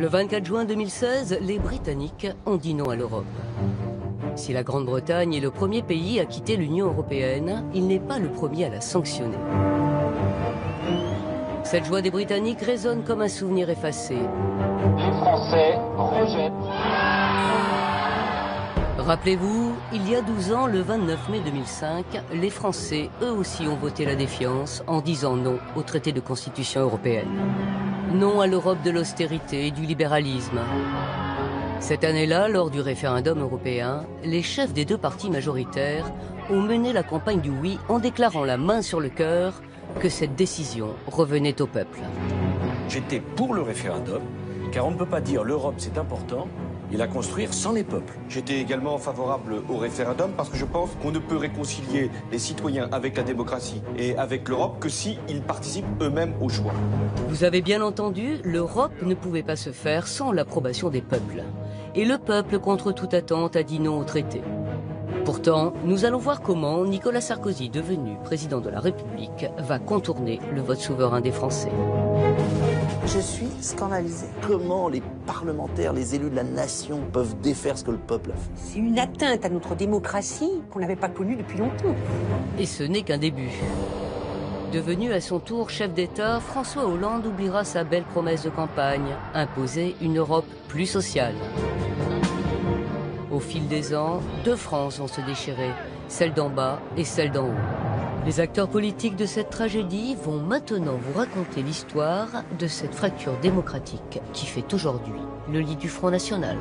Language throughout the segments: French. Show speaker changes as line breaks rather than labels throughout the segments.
Le 24 juin 2016, les Britanniques ont dit non à l'Europe. Si la Grande-Bretagne est le premier pays à quitter l'Union européenne, il n'est pas le premier à la sanctionner. Cette joie des Britanniques résonne comme un souvenir effacé.
Les Français rejettent.
Rappelez-vous, il y a 12 ans, le 29 mai 2005, les Français, eux aussi, ont voté la défiance en disant non au traité de constitution européenne. Non à l'Europe de l'austérité et du libéralisme. Cette année-là, lors du référendum européen, les chefs des deux partis majoritaires ont mené la campagne du oui en déclarant la main sur le cœur que cette décision revenait au peuple.
J'étais pour le référendum, car on ne peut pas dire l'Europe c'est important et la construire sans les peuples.
J'étais également favorable au référendum parce que je pense qu'on ne peut réconcilier les citoyens avec la démocratie et avec l'Europe que s'ils participent eux-mêmes au choix.
Vous avez bien entendu, l'Europe ne pouvait pas se faire sans l'approbation des peuples. Et le peuple, contre toute attente, a dit non au traité. Pourtant, nous allons voir comment Nicolas Sarkozy, devenu président de la République, va contourner le vote souverain des Français.
Je suis scandalisée.
Comment les parlementaires, les élus de la nation peuvent défaire ce que le peuple a fait?
C'est une atteinte à notre démocratie qu'on n'avait pas connue depuis longtemps.
Et ce n'est qu'un début. Devenu à son tour chef d'État, François Hollande oubliera sa belle promesse de campagne, imposer une Europe plus sociale. Au fil des ans, deux France vont se déchirer, celle d'en bas et celle d'en haut. Les acteurs politiques de cette tragédie vont maintenant vous raconter l'histoire de cette fracture démocratique qui fait aujourd'hui le lit du Front National.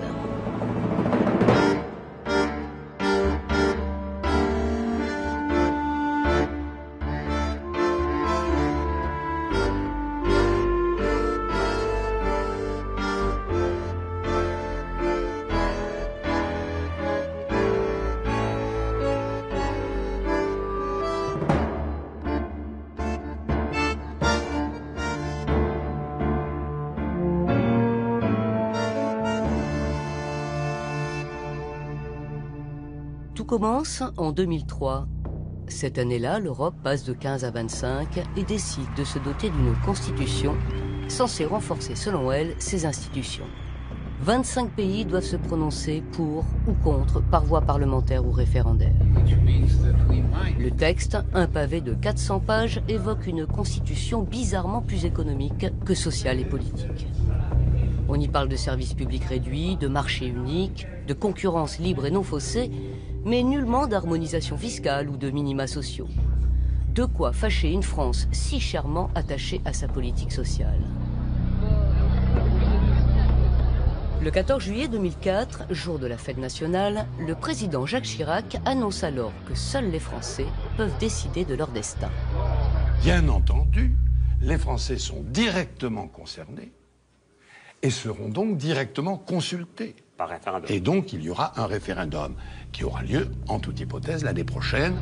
Tout commence en 2003. Cette année-là, l'Europe passe de 15 à 25 et décide de se doter d'une constitution censée renforcer, selon elle, ses institutions. 25 pays doivent se prononcer pour ou contre par voie parlementaire ou référendaire. Le texte, un pavé de 400 pages, évoque une constitution bizarrement plus économique que sociale et politique. On y parle de services publics réduits, de marché unique, de concurrence libre et non faussée, mais nullement d'harmonisation fiscale ou de minima sociaux. De quoi fâcher une France si chèrement attachée à sa politique sociale. Le 14 juillet 2004, jour de la fête nationale, le président Jacques Chirac annonce alors que seuls les Français peuvent décider de leur destin.
Bien entendu, les Français sont directement concernés et seront donc directement consultés.
Par référendum.
Et donc, il y aura un référendum qui aura lieu, en toute hypothèse, l'année prochaine.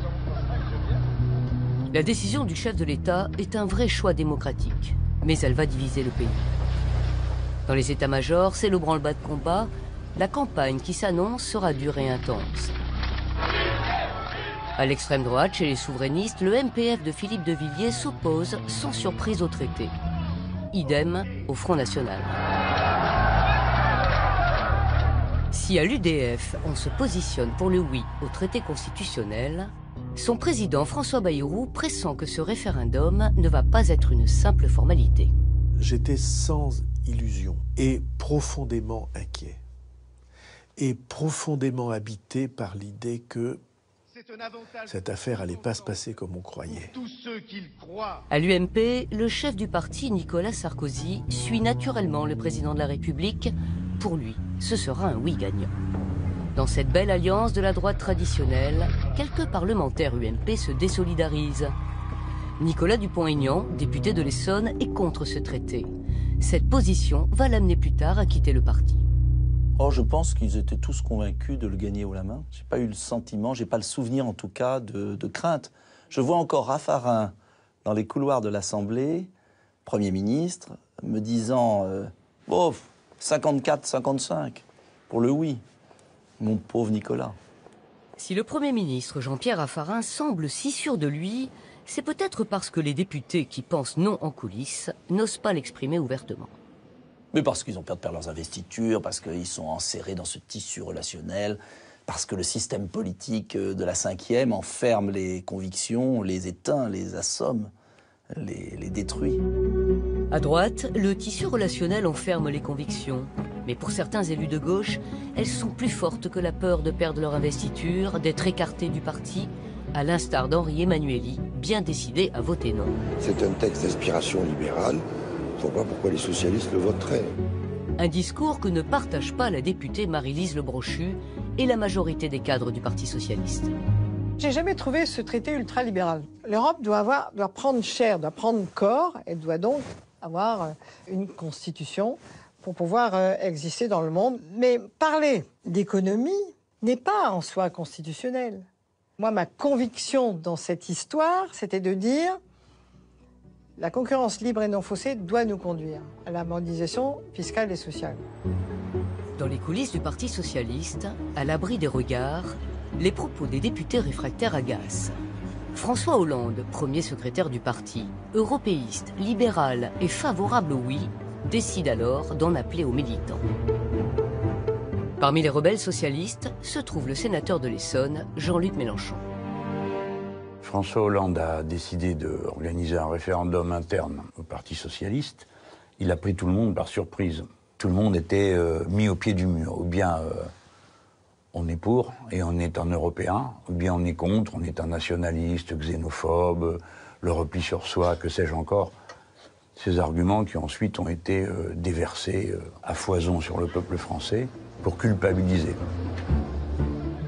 La décision du chef de l'État est un vrai choix démocratique, mais elle va diviser le pays. Dans les états-majors, c'est le branle-bas de combat. La campagne qui s'annonce sera dure et intense. À l'extrême droite, chez les souverainistes, le MPF de Philippe de Villiers s'oppose sans surprise au traité. Idem au Front National. Si à l'UDF, on se positionne pour le oui au traité constitutionnel, son président François Bayrou pressent que ce référendum ne va pas être une simple formalité.
J'étais sans illusion et profondément inquiet. Et profondément habité par l'idée que cette affaire allait pas se passer comme on croyait.
À l'UMP, le chef du parti, Nicolas Sarkozy, suit naturellement le président de la République. Pour lui, ce sera un oui gagnant. Dans cette belle alliance de la droite traditionnelle, quelques parlementaires UMP se désolidarisent. Nicolas Dupont-Aignan, député de l'Essonne, est contre ce traité. Cette position va l'amener plus tard à quitter le parti.
Oh, je pense qu'ils étaient tous convaincus de le gagner haut la main. J'ai pas eu le sentiment, j'ai pas le souvenir en tout cas de crainte. Je vois encore Raffarin dans les couloirs de l'Assemblée, Premier ministre, me disant 54-55 pour le oui. Mon pauvre Nicolas.
Si le Premier ministre Jean-Pierre Raffarin semble si sûr de lui, c'est peut-être parce que les députés qui pensent non en coulisses n'osent pas l'exprimer ouvertement.
Mais parce qu'ils ont peur de perdre leurs investitures, parce qu'ils sont enserrés dans ce tissu relationnel, parce que le système politique de la 5e enferme les convictions, les éteint, les assomme, les détruit.
À droite, le tissu relationnel enferme les convictions. Mais pour certains élus de gauche, elles sont plus fortes que la peur de perdre leur investiture, d'être écartés du parti, à l'instar d'Henri Emmanuelli, bien décidé à voter non.
C'est un texte d'inspiration libérale. Je ne vois pas pourquoi les socialistes le voteraient.
Un discours que ne partage pas la députée Marie-Lise Le Brochu et la majorité des cadres du Parti socialiste.
J'ai jamais trouvé ce traité ultralibéral. L'Europe doit prendre chair, doit prendre corps, et doit donc avoir une constitution pour pouvoir exister dans le monde. Mais parler d'économie n'est pas en soi constitutionnel. Moi, ma conviction dans cette histoire, c'était de dire la concurrence libre et non faussée doit nous conduire à la mondialisation fiscale et sociale.
Dans les coulisses du Parti socialiste, à l'abri des regards, les propos des députés réfractaires agacent. François Hollande, premier secrétaire du parti, européiste, libéral et favorable au oui, décide alors d'en appeler aux militants. Parmi les rebelles socialistes se trouve le sénateur de l'Essonne, Jean-Luc Mélenchon.
François Hollande a décidé d'organiser un référendum interne au Parti socialiste. Il a pris tout le monde par surprise. Tout le monde était mis au pied du mur. Ou bien on est pour et on est un Européen, ou bien on est contre, on est un nationaliste, xénophobe, le repli sur soi, que sais-je encore. Ces arguments qui ensuite ont été déversés à foison sur le peuple français pour culpabiliser.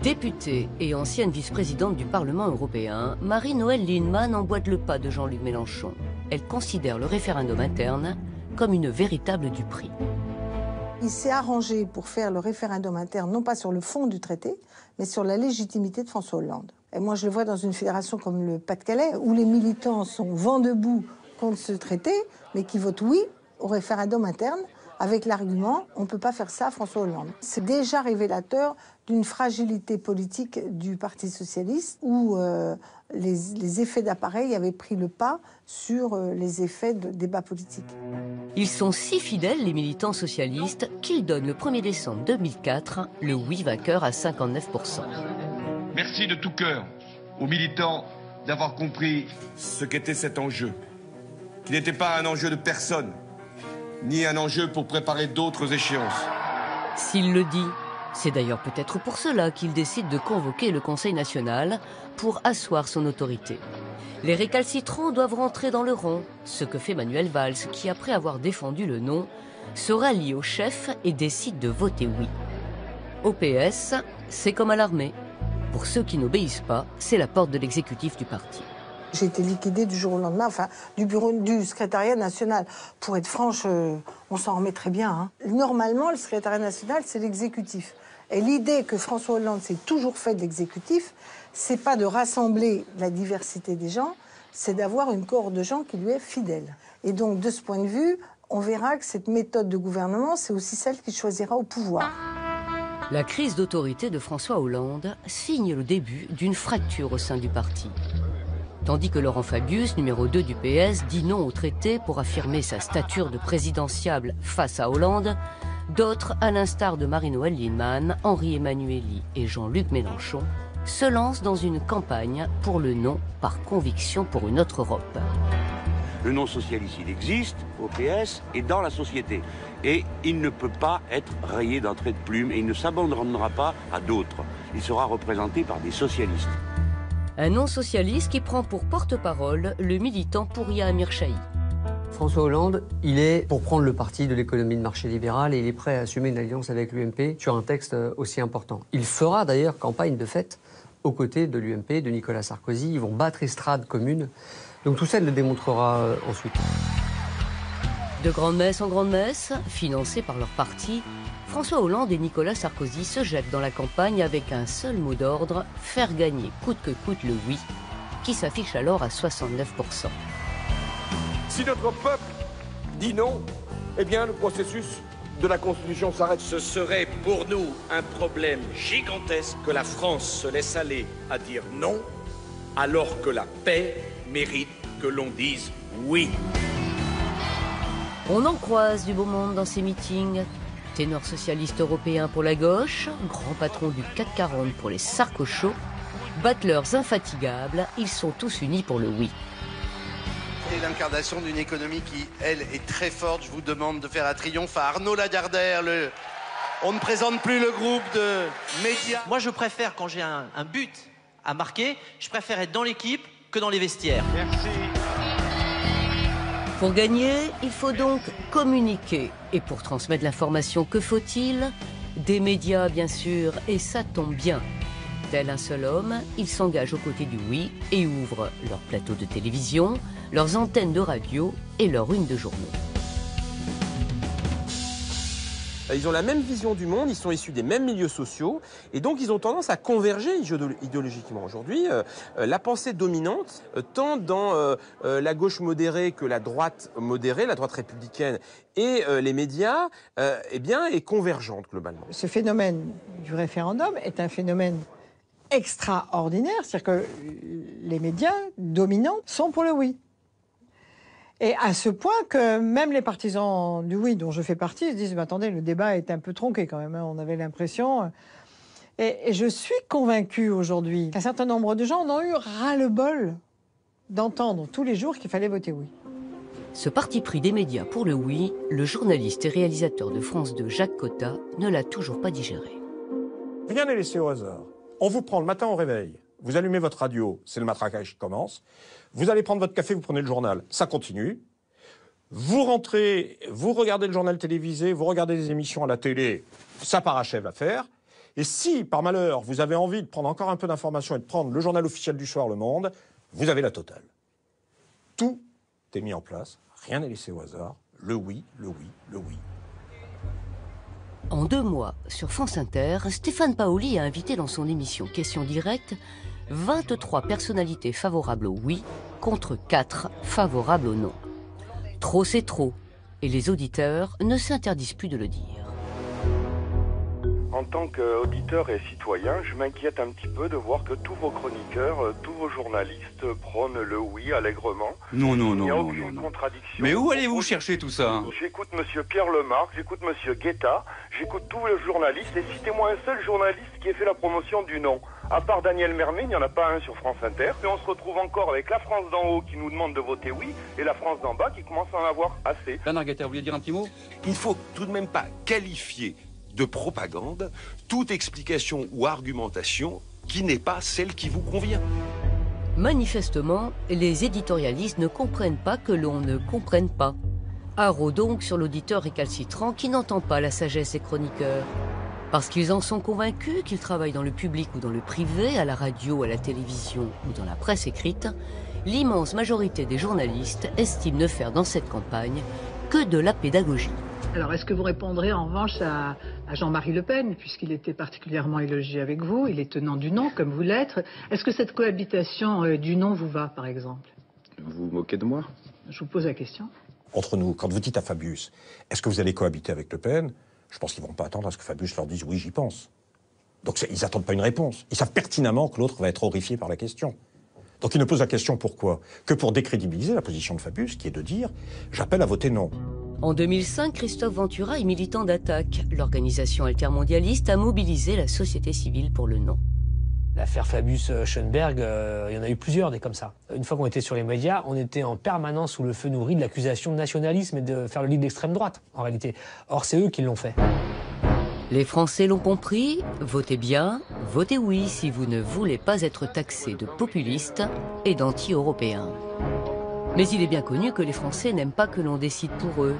Députée et ancienne vice-présidente du Parlement européen, Marie-Noëlle Lienemann emboîte le pas de Jean-Luc Mélenchon. Elle considère le référendum interne comme une véritable duperie.
Il s'est arrangé pour faire le référendum interne, non pas sur le fond du traité, mais sur la légitimité de François Hollande. Et moi, je le vois dans une fédération comme le Pas-de-Calais, où les militants sont vent debout contre ce traité, mais qui votent oui au référendum interne, avec l'argument « on ne peut pas faire ça à François Hollande ». C'est déjà révélateur d'une fragilité politique du Parti socialiste, où les effets d'appareil avaient pris le pas sur les effets de débat politique.
Ils sont si fidèles, les militants socialistes, qu'ils donnent le 1er décembre 2004 le oui vainqueur à 59%.
Merci de tout cœur aux militants d'avoir compris ce qu'était cet enjeu, qui n'était pas un enjeu de personne, ni un enjeu pour préparer d'autres échéances.
S'il le dit, c'est d'ailleurs peut-être pour cela qu'il décide de convoquer le Conseil national pour asseoir son autorité. Les récalcitrants doivent rentrer dans le rang, ce que fait Manuel Valls, qui, après avoir défendu le non, se rallie au chef et décide de voter oui. Au PS, c'est comme à l'armée. Pour ceux qui n'obéissent pas, c'est la porte de l'exécutif du parti.
J'ai été liquidée du jour au lendemain, enfin, du bureau du secrétariat national. Pour être franche, on s'en remet très bien. Hein. Normalement, le secrétariat national, c'est l'exécutif. Et l'idée que François Hollande s'est toujours fait de l'exécutif, c'est pas de rassembler la diversité des gens, c'est d'avoir une cohorte de gens qui lui est fidèle. Et donc, de ce point de vue, on verra que cette méthode de gouvernement, c'est aussi celle qu'il choisira au pouvoir.
La crise d'autorité de François Hollande signe le début d'une fracture au sein du parti. Tandis que Laurent Fabius, numéro 2 du PS, dit non au traité pour affirmer sa stature de présidentiable face à Hollande, d'autres, à l'instar de Marie-Noëlle Lienemann, Henri Emmanuelli et Jean-Luc Mélenchon, se lancent dans une campagne pour le non par conviction pour une autre Europe.
Le non socialiste, il existe au PS et dans la société. Et il ne peut pas être rayé d'un trait de plume et il ne s'abandonnera pas à d'autres. Il sera représenté par des socialistes.
Un non-socialiste qui prend pour porte-parole le militant Pouria Amir Chahi.
François Hollande, il est pour prendre le parti de l'économie de marché libérale et il est prêt à assumer une alliance avec l'UMP sur un texte aussi important. Il fera d'ailleurs campagne de fait aux côtés de l'UMP, de Nicolas Sarkozy. Ils vont battre estrade commune. Donc tout ça, il le démontrera ensuite.
De grande messe en grande messe, financés par leur parti, François Hollande et Nicolas Sarkozy se jettent dans la campagne avec un seul mot d'ordre, faire gagner coûte que coûte le oui, qui s'affiche alors à 69%.
Si notre peuple dit non, eh bien le processus de la Constitution s'arrête.
Ce serait pour nous un problème gigantesque que la France se laisse aller à dire non, alors que la paix mérite que l'on dise oui.
On en croise du beau monde dans ces meetings. Ténor socialiste européen pour la gauche, grand patron du CAC 40 pour les sarcochos, battleurs infatigables, ils sont tous unis pour le oui.
Et l'incarnation d'une économie qui, elle, est très forte. Je vous demande de faire un triomphe à Arnaud Lagardère. On ne présente plus le groupe de médias.
Moi, je préfère, quand j'ai un but à marquer, je préfère être dans l'équipe que dans les vestiaires.
Merci.
Pour gagner, il faut donc communiquer. Et pour transmettre l'information, que faut-il? Des médias, bien sûr, et ça tombe bien. Tel un seul homme, ils s'engagent aux côtés du oui et ouvrent leur plateau de télévision, leurs antennes de radio et leurs unes de journaux.
Ils ont la même vision du monde, ils sont issus des mêmes milieux sociaux, et donc ils ont tendance à converger idéologiquement. Aujourd'hui, la pensée dominante, tant dans la gauche modérée que la droite modérée, la droite républicaine et les médias, eh bien, est convergente globalement.
Ce phénomène du référendum est un phénomène extraordinaire, c'est-à-dire que les médias dominants sont pour le oui. Et à ce point que même les partisans du oui, dont je fais partie, se disent mais attendez, le débat est un peu tronqué quand même, hein, on avait l'impression. Et je suis convaincue aujourd'hui qu'un certain nombre de gens en ont eu ras-le-bol d'entendre tous les jours qu'il fallait voter oui.
Ce parti pris des médias pour le oui, le journaliste et réalisateur de France 2, Jacques Cotta, ne l'a toujours pas digéré.
Rien n'est laissé au hasard. On vous prend le matin au réveil, vous allumez votre radio, c'est le matraquage qui commence. Vous allez prendre votre café, vous prenez le journal, ça continue. Vous rentrez, vous regardez le journal télévisé, vous regardez des émissions à la télé, ça parachève l'affaire. Et si, par malheur, vous avez envie de prendre encore un peu d'informations et de prendre le journal officiel du soir, Le Monde, vous avez la totale. Tout est mis en place, rien n'est laissé au hasard. Le oui, le oui, le oui.
En 2 mois, sur France Inter, Stéphane Paoli a invité dans son émission Question Directe 23 personnalités favorables au oui contre 4 favorables au non. Trop, c'est trop, et les auditeurs ne s'interdisent plus de le dire.
En tant qu'auditeur et citoyen, je m'inquiète un petit peu de voir que tous vos chroniqueurs, tous vos journalistes prônent le oui allègrement.
Non.
Il n'y a aucune contradiction.
Mais où allez-vous chercher tout ça?
J'écoute monsieur Pierre Lemarque, j'écoute monsieur Guetta, j'écoute tous les journalistes et citez-moi un seul journaliste qui ait fait la promotion du non. À part Daniel Mermet, il n'y en a pas un sur France Inter. Et on se retrouve encore avec la France d'en haut qui nous demande de voter oui et la France d'en bas qui commence à en avoir assez.
Bernard Guetta, vous voulez dire un petit mot?
Il ne faut tout de même pas qualifier de propagande toute explication ou argumentation qui n'est pas celle qui vous convient.
Manifestement, les éditorialistes ne comprennent pas que l'on ne comprenne pas. Haro donc sur l'auditeur récalcitrant qui n'entend pas la sagesse des chroniqueurs. Parce qu'ils en sont convaincus, qu'ils travaillent dans le public ou dans le privé, à la radio, à la télévision ou dans la presse écrite, l'immense majorité des journalistes estiment ne faire dans cette campagne que de la pédagogie.
Alors, est-ce que vous répondrez en revanche à Jean-Marie Le Pen, puisqu'il était particulièrement élogié avec vous, il est tenant du non, comme vous l'êtes. Est-ce que cette cohabitation du non vous va, par exemple?
Vous vous moquez de moi?
Je vous pose la question.
Entre nous, quand vous dites à Fabius, est-ce que vous allez cohabiter avec Le Pen? Je pense qu'ils ne vont pas attendre à ce que Fabius leur dise oui, j'y pense. Donc ils n'attendent pas une réponse. Ils savent pertinemment que l'autre va être horrifié par la question. Donc ils ne posent la question pourquoi? Que pour décrédibiliser la position de Fabius, qui est de dire « j'appelle à voter non ».
En 2005, Christophe Ventura est militant d'Attac. L'organisation altermondialiste a mobilisé la société civile pour le non.
L'affaire Fabius-Schoenberg, il y en a eu plusieurs des comme ça. Une fois qu'on était sur les médias, on était en permanence sous le feu nourri de l'accusation de nationalisme et de faire le lit d'extrême droite, en réalité. Or, c'est eux qui l'ont fait.
Les Français l'ont compris, votez bien, votez oui si vous ne voulez pas être taxés de populistes et d'anti-européens. Mais il est bien connu que les Français n'aiment pas que l'on décide pour eux.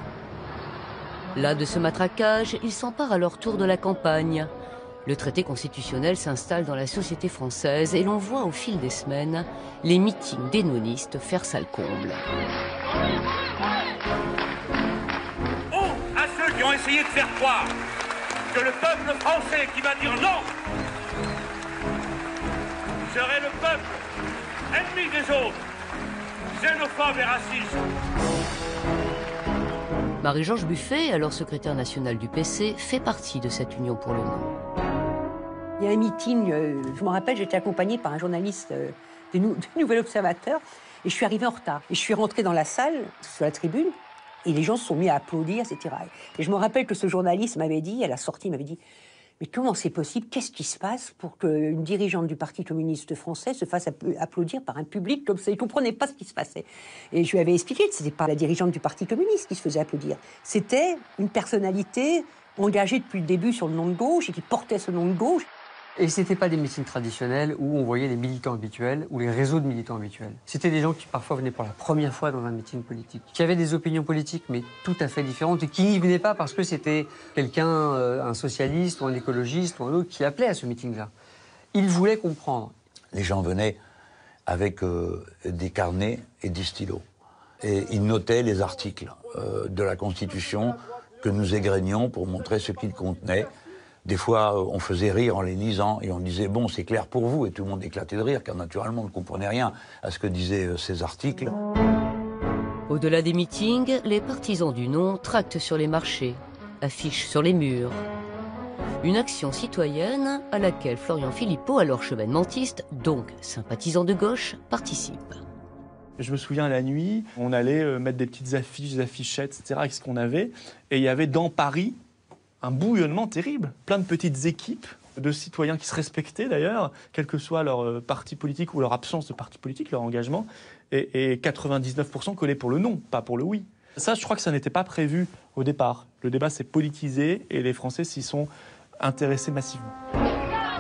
Là de ce matraquage, ils s'emparent à leur tour de la campagne. Le traité constitutionnel s'installe dans la société française et l'on voit au fil des semaines les meetings des nonistes faire salle comble.
Oh, à ceux qui ont essayé de faire croire que le peuple français qui va dire non serait le peuple ennemi des autres, xénophobe et raciste.
Marie-Georges Buffet, alors secrétaire nationale du PC, fait partie de cette union pour le non.
Il y a un meeting, je me rappelle, j'étais accompagnée par un journaliste du Nouvel Observateur et je suis arrivée en retard. Et je suis rentrée dans la salle, sur la tribune, Et les gens se sont mis à applaudir, etc. Et je me rappelle que ce journaliste m'avait dit, à la sortie, il m'avait dit « Mais comment c'est possible? Qu'est-ce qui se passe pour qu'une dirigeante du Parti communiste français se fasse applaudir par un public comme ça ?» Il ne comprenait pas ce qui se passait. Et je lui avais expliqué que ce n'était pas la dirigeante du Parti communiste qui se faisait applaudir. C'était une personnalité engagée depuis le début sur le nom de gauche et qui portait ce nom de gauche.
Et c'était pas des meetings traditionnels où on voyait les militants habituels ou les réseaux de militants habituels. C'était des gens qui parfois venaient pour la première fois dans un meeting politique, qui avaient des opinions politiques mais tout à fait différentes et qui n'y venaient pas parce que c'était quelqu'un, un socialiste ou un écologiste ou un autre qui appelait à ce meeting-là. Ils voulaient comprendre.
Les gens venaient avec des carnets et des stylos. Et ils notaient les articles de la Constitution que nous égrénions pour montrer ce qu'ils contenaient. Des fois, on faisait rire en les lisant et on disait « bon, c'est clair pour vous » et tout le monde éclatait de rire car naturellement on ne comprenait rien à ce que disaient ces articles.
Au-delà des meetings, les partisans du non tractent sur les marchés, affichent sur les murs. Une action citoyenne à laquelle Florian Philippot, alors chevènementiste, donc sympathisant de gauche, participe.
Je me souviens la nuit, on allait mettre des petites affiches, des affichettes, etc. avec ce qu'on avait. Et il y avait dans Paris un bouillonnement terrible, plein de petites équipes de citoyens qui se respectaient d'ailleurs, quel que soit leur parti politique ou leur absence de parti politique, leur engagement, et 99% collaient pour le non, pas pour le oui. Ça, je crois que ça n'était pas prévu au départ. Le débat s'est politisé et les Français s'y sont intéressés massivement.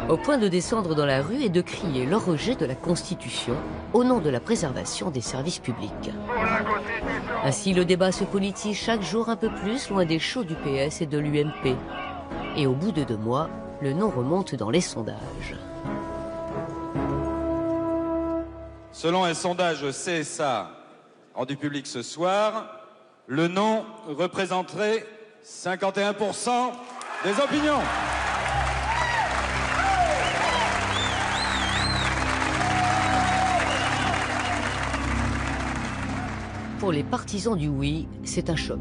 Au point de descendre dans la rue et de crier leur rejet de la Constitution au nom de la préservation des services publics. Ainsi, le débat se politise chaque jour un peu plus loin des shows du PS et de l'UMP. Et au bout de 2 mois, le non remonte dans les sondages.
Selon un sondage CSA rendu public ce soir, le non représenterait 51% des opinions.
Pour les partisans du oui, c'est un choc.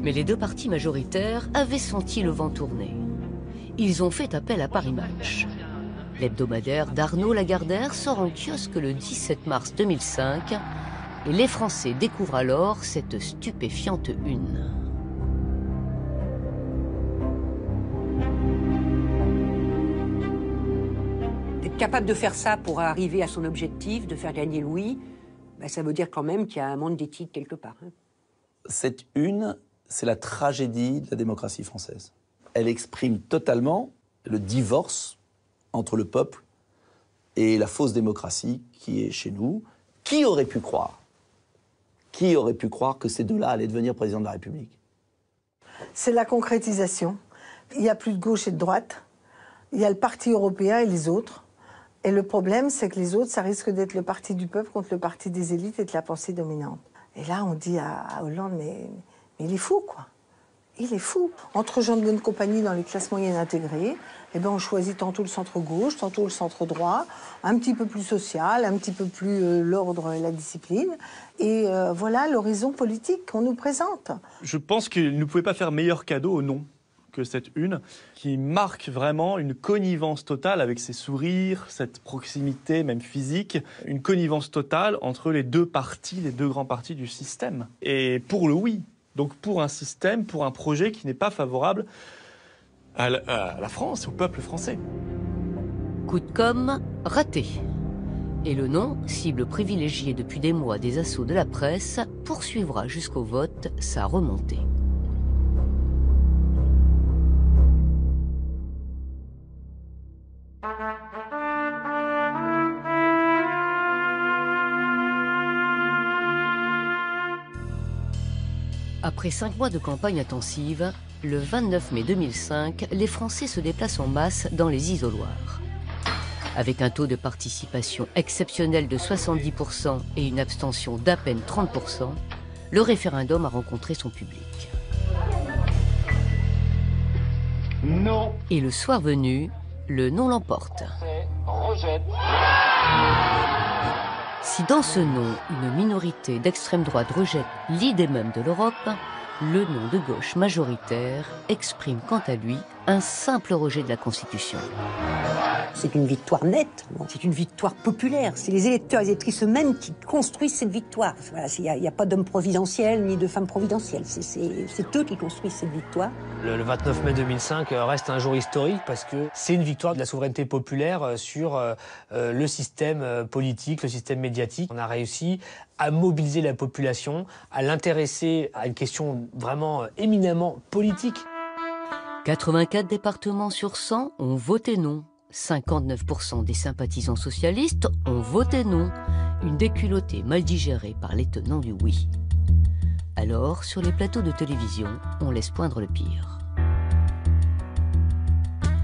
Mais les 2 partis majoritaires avaient senti le vent tourner. Ils ont fait appel à Paris Match. L'hebdomadaire d'Arnaud Lagardère sort en kiosque le 17 mars 2005 et les Français découvrent alors cette stupéfiante une.
Être capable de faire ça pour arriver à son objectif, de faire gagner le oui, ben ça veut dire quand même qu'il y a un manque d'éthique quelque part.
Cette une, c'est la tragédie de la démocratie française. Elle exprime totalement le divorce entre le peuple et la fausse démocratie qui est chez nous. Qui aurait pu croire que ces deux-là allaient devenir président de la République?
C'est la concrétisation. Il n'y a plus de gauche et de droite. Il y a le Parti européen et les autres. Et le problème, c'est que les autres, ça risque d'être le parti du peuple contre le parti des élites et de la pensée dominante. Et là, on dit à Hollande, mais il est fou, quoi. Il est fou. Entre gens de bonne compagnie dans les classes moyennes intégrées, eh ben, on choisit tantôt le centre-gauche, tantôt le centre-droit, un petit peu plus social, un petit peu plus l'ordre et la discipline. Et voilà l'horizon politique qu'on nous présente.
Je pense qu'il ne pouvait pas faire meilleur cadeau au non que cette une, qui marque vraiment une connivence totale avec ses sourires, cette proximité même physique, une connivence totale entre les 2 partis, les 2 grands partis du système. Et pour le oui, donc pour un système, pour un projet qui n'est pas favorable à la France, au peuple français.
Coup de com' raté. Et le non, cible privilégiée depuis des mois des assauts de la presse, poursuivra jusqu'au vote sa remontée. Après 5 mois de campagne intensive, le 29 mai 2005, les Français se déplacent en masse dans les isoloirs. Avec un taux de participation exceptionnel de 70% et une abstention d'à peine 30%, le référendum a rencontré son public.
Non.
Et le soir venu, le non l'emporte.
Rejette.
Si dans ce non, une minorité d'extrême droite rejette l'idée même de l'Europe, le non de gauche majoritaire exprime quant à lui un simple rejet de la Constitution.
C'est une victoire nette, c'est une victoire populaire. C'est les électeurs et les électrices eux-mêmes qui construisent cette victoire. Voilà, il n'y a pas d'homme providentiel ni de femme providentielle. C'est eux qui construisent cette victoire.
Le 29 mai 2005 reste un jour historique parce que c'est une victoire de la souveraineté populaire sur le système politique, le système médiatique. On a réussi à mobiliser la population, à l'intéresser à une question vraiment éminemment politique.
84 départements sur 100 ont voté non. 59% des sympathisants socialistes ont voté non. Une déculottée mal digérée par les tenants du oui. Alors, sur les plateaux de télévision, on laisse poindre le pire.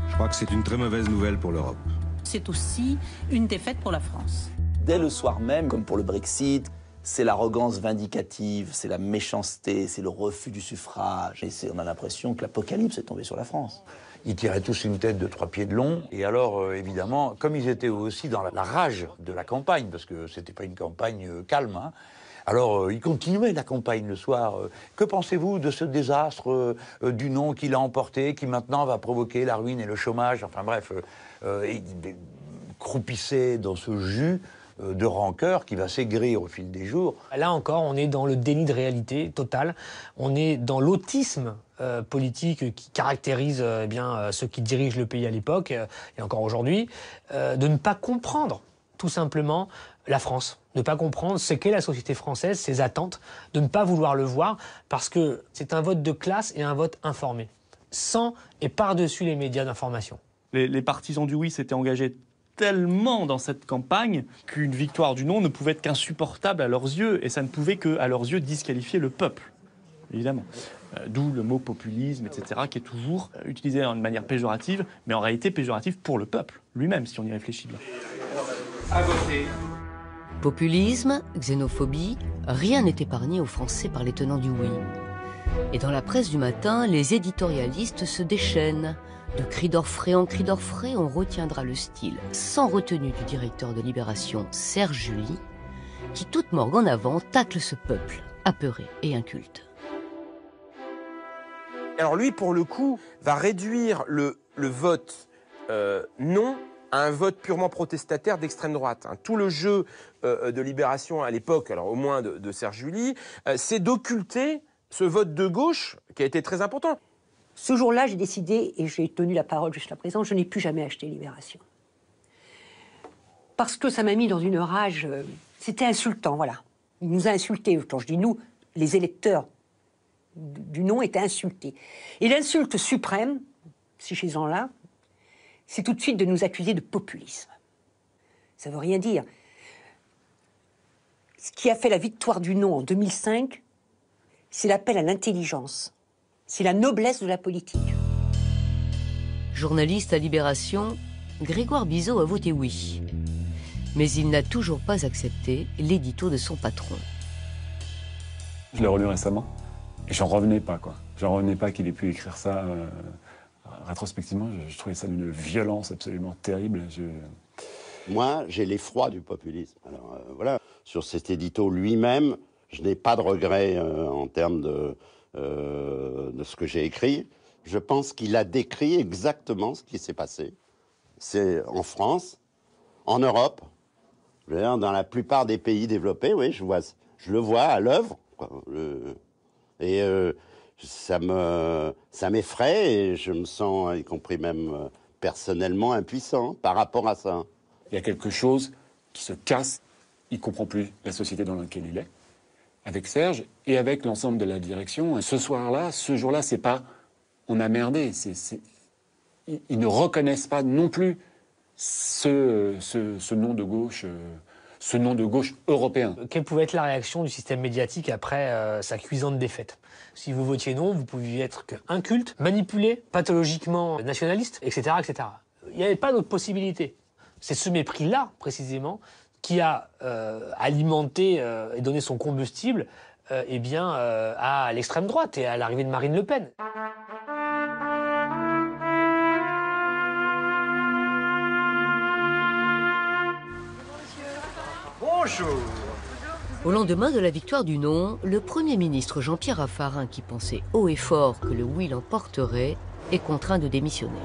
Je crois que c'est une très mauvaise nouvelle pour l'Europe.
C'est aussi une défaite pour la France.
Dès le soir même, comme pour le Brexit, c'est l'arrogance vindicative, c'est la méchanceté, c'est le refus du suffrage. Et on a l'impression que l'apocalypse est tombé sur la France.
Ils tiraient tous une tête de 3 pieds de long. Et alors, évidemment, comme ils étaient aussi dans la rage de la campagne, parce que c'était pas une campagne calme, hein, alors ils continuaient la campagne le soir. Que pensez-vous de ce désastre du non qu'il a emporté, qui maintenant va provoquer la ruine et le chômage? Enfin bref, ils croupissaient dans ce jus de rancœur qui va s'aigrir au fil des jours.
Là encore, on est dans le déni de réalité total. On est dans l'autisme politique qui caractérise ceux qui dirigent le pays à l'époque et encore aujourd'hui, de ne pas comprendre tout simplement la France, de ne pas comprendre ce qu'est la société française, ses attentes, de ne pas vouloir le voir parce que c'est un vote de classe et un vote informé, sans et par-dessus les médias d'information.
Les partisans du oui s'étaient engagés tellement dans cette campagne qu'une victoire du non ne pouvait être qu'insupportable à leurs yeux, et ça ne pouvait que, à leurs yeux, disqualifier le peuple, évidemment. D'où le mot populisme, etc., qui est toujours utilisé de manière péjorative, mais en réalité péjorative pour le peuple lui-même, si on y réfléchit bien.
À voter.
Populisme, xénophobie, rien n'est épargné aux Français par les tenants du oui. Et dans la presse du matin, les éditorialistes se déchaînent. De cri d'orfraie en cri d'orfraie, on retiendra le style sans retenue du directeur de Libération, Serge July, qui toute morgue en avant tacle ce peuple apeuré et inculte.
Alors lui, pour le coup, va réduire le vote non à un vote purement protestataire d'extrême droite. Tout le jeu de Libération à l'époque, alors au moins de Serge July, c'est d'occulter ce vote de gauche qui a été très important.
Ce jour-là, j'ai décidé, et j'ai tenu la parole jusqu'à présent, je n'ai plus jamais acheté Libération. Parce que ça m'a mis dans une rage, c'était insultant, voilà. Il nous a insultés, quand je dis nous, les électeurs du non étaient insultés. Et l'insulte suprême, si ces gens-là, c'est tout de suite de nous accuser de populisme. Ça ne veut rien dire. Ce qui a fait la victoire du non en 2005, c'est l'appel à l'intelligence. C'est la noblesse de la politique.
Journaliste à Libération, Grégoire Bizot a voté oui. Mais il n'a toujours pas accepté l'édito de son patron.
Je l'ai relu récemment et j'en revenais pas, quoi. J'en revenais pas qu'il ait pu écrire ça rétrospectivement. Je trouvais ça d'une violence absolument terrible.
Moi, j'ai l'effroi du populisme. Alors voilà, sur cet édito lui-même, je n'ai pas de regrets en termes de ce que j'ai écrit. Je pense qu'il a décrit exactement ce qui s'est passé. C'est en France, en Europe, dans la plupart des pays développés, oui, je le vois à l'œuvre. Et ça m'effraie et je me sens, y compris même personnellement, impuissant par rapport à ça.
Il y a quelque chose qui se casse. Il ne comprend plus la société dans laquelle il est. Avec Serge et avec l'ensemble de la direction. Ce soir-là, ce jour-là, c'est pas on a merdé. Ils ne reconnaissent pas non plus ce nom de gauche, ce nom de gauche européen.
Quelle pouvait être la réaction du système médiatique après sa cuisante défaite? Si vous votiez non, vous pouviez être inculte, manipulé, pathologiquement nationaliste, etc., etc. Il n'y avait pas d'autre possibilité. C'est ce mépris-là, précisément, qui a alimenté et donné son combustible à l'extrême droite et à l'arrivée de Marine Le Pen.
Bonjour. Au lendemain de la victoire du non, le Premier ministre Jean-Pierre Raffarin, qui pensait haut et fort que le oui l'emporterait, est contraint de démissionner.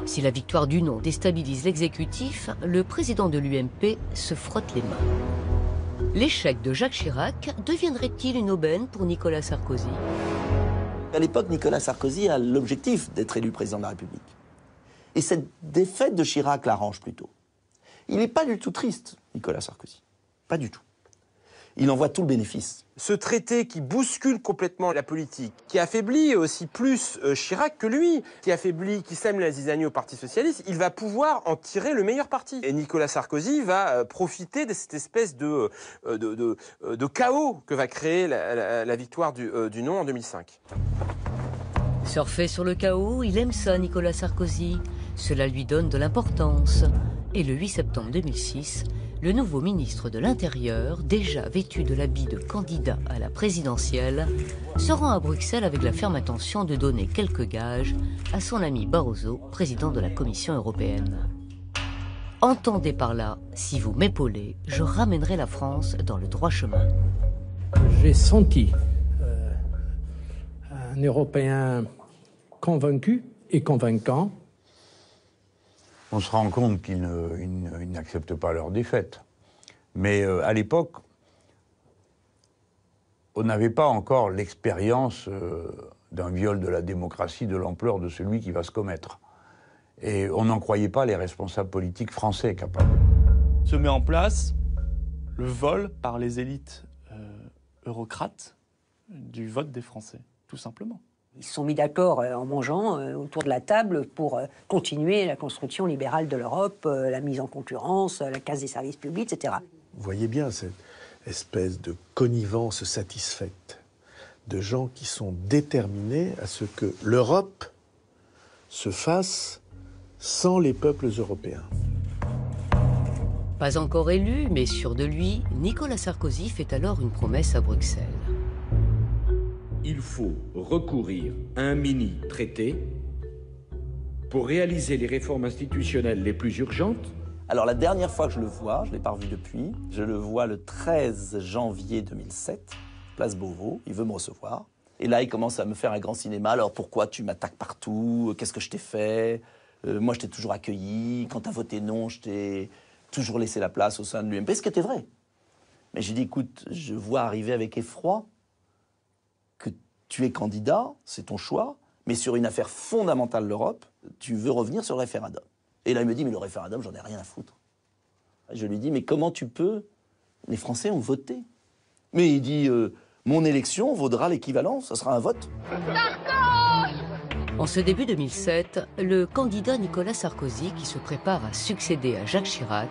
Si la victoire du non déstabilise l'exécutif, le président de l'UMP se frotte les mains. L'échec de Jacques Chirac deviendrait-il une aubaine pour Nicolas Sarkozy?
À l'époque, Nicolas Sarkozy a l'objectif d'être élu président de la République. Et cette défaite de Chirac l'arrange plutôt. Il n'est pas du tout triste, Nicolas Sarkozy. Pas du tout. Il en voit tout le bénéfice.
Ce traité qui bouscule complètement la politique, qui affaiblit aussi plus Chirac que lui, qui sème la zizanie au Parti Socialiste, il va pouvoir en tirer le meilleur parti. Et Nicolas Sarkozy va profiter de cette espèce de chaos que va créer la victoire du non en 2005.
Surfer sur le chaos, il aime ça, Nicolas Sarkozy. Cela lui donne de l'importance. Et le 8 septembre 2006, le nouveau ministre de l'Intérieur, déjà vêtu de l'habit de candidat à la présidentielle, se rend à Bruxelles avec la ferme intention de donner quelques gages à son ami Barroso, président de la Commission européenne. Entendez par là, si vous m'épaulez, je ramènerai la France dans le droit chemin.
J'ai senti un Européen convaincu et convaincant.
On se rend compte qu'ils n'acceptent pas leur défaite. Mais à l'époque, on n'avait pas encore l'expérience d'un viol de la démocratie de l'ampleur de celui qui va se commettre. Et on n'en croyait pas les responsables politiques français capables.
Se met en place le vol par les élites eurocrates du vote des Français, tout simplement.
Ils se sont mis d'accord en mangeant autour de la table pour continuer la construction libérale de l'Europe, la mise en concurrence, la casse des services publics, etc.
Vous voyez bien cette espèce de connivence satisfaite de gens qui sont déterminés à ce que l'Europe se fasse sans les peuples européens.
Pas encore élu, mais sûr de lui, Nicolas Sarkozy fait alors une promesse à Bruxelles.
Il faut recourir à un mini-traité pour réaliser les réformes institutionnelles les plus urgentes.
Alors la dernière fois que je le vois, je ne l'ai pas revu depuis, je le vois le 13 janvier 2007, place Beauvau, il veut me recevoir. Et là, il commence à me faire un grand cinéma. Alors pourquoi tu m'attaques partout? Qu'est-ce que je t'ai fait? Moi, je t'ai toujours accueilli. Quand tu as voté non, je t'ai toujours laissé la place au sein de l'UMP, ce qui était vrai. Mais j'ai dit, écoute, je vois arriver avec effroi que tu es candidat, c'est ton choix, mais sur une affaire fondamentale de l'Europe, tu veux revenir sur le référendum. Et là, il me dit, mais le référendum, j'en ai rien à foutre. Je lui dis, mais comment tu peux? Les Français ont voté. Mais il dit, mon élection vaudra l'équivalent, ça sera un vote.
En ce début 2007, le candidat Nicolas Sarkozy, qui se prépare à succéder à Jacques Chirac,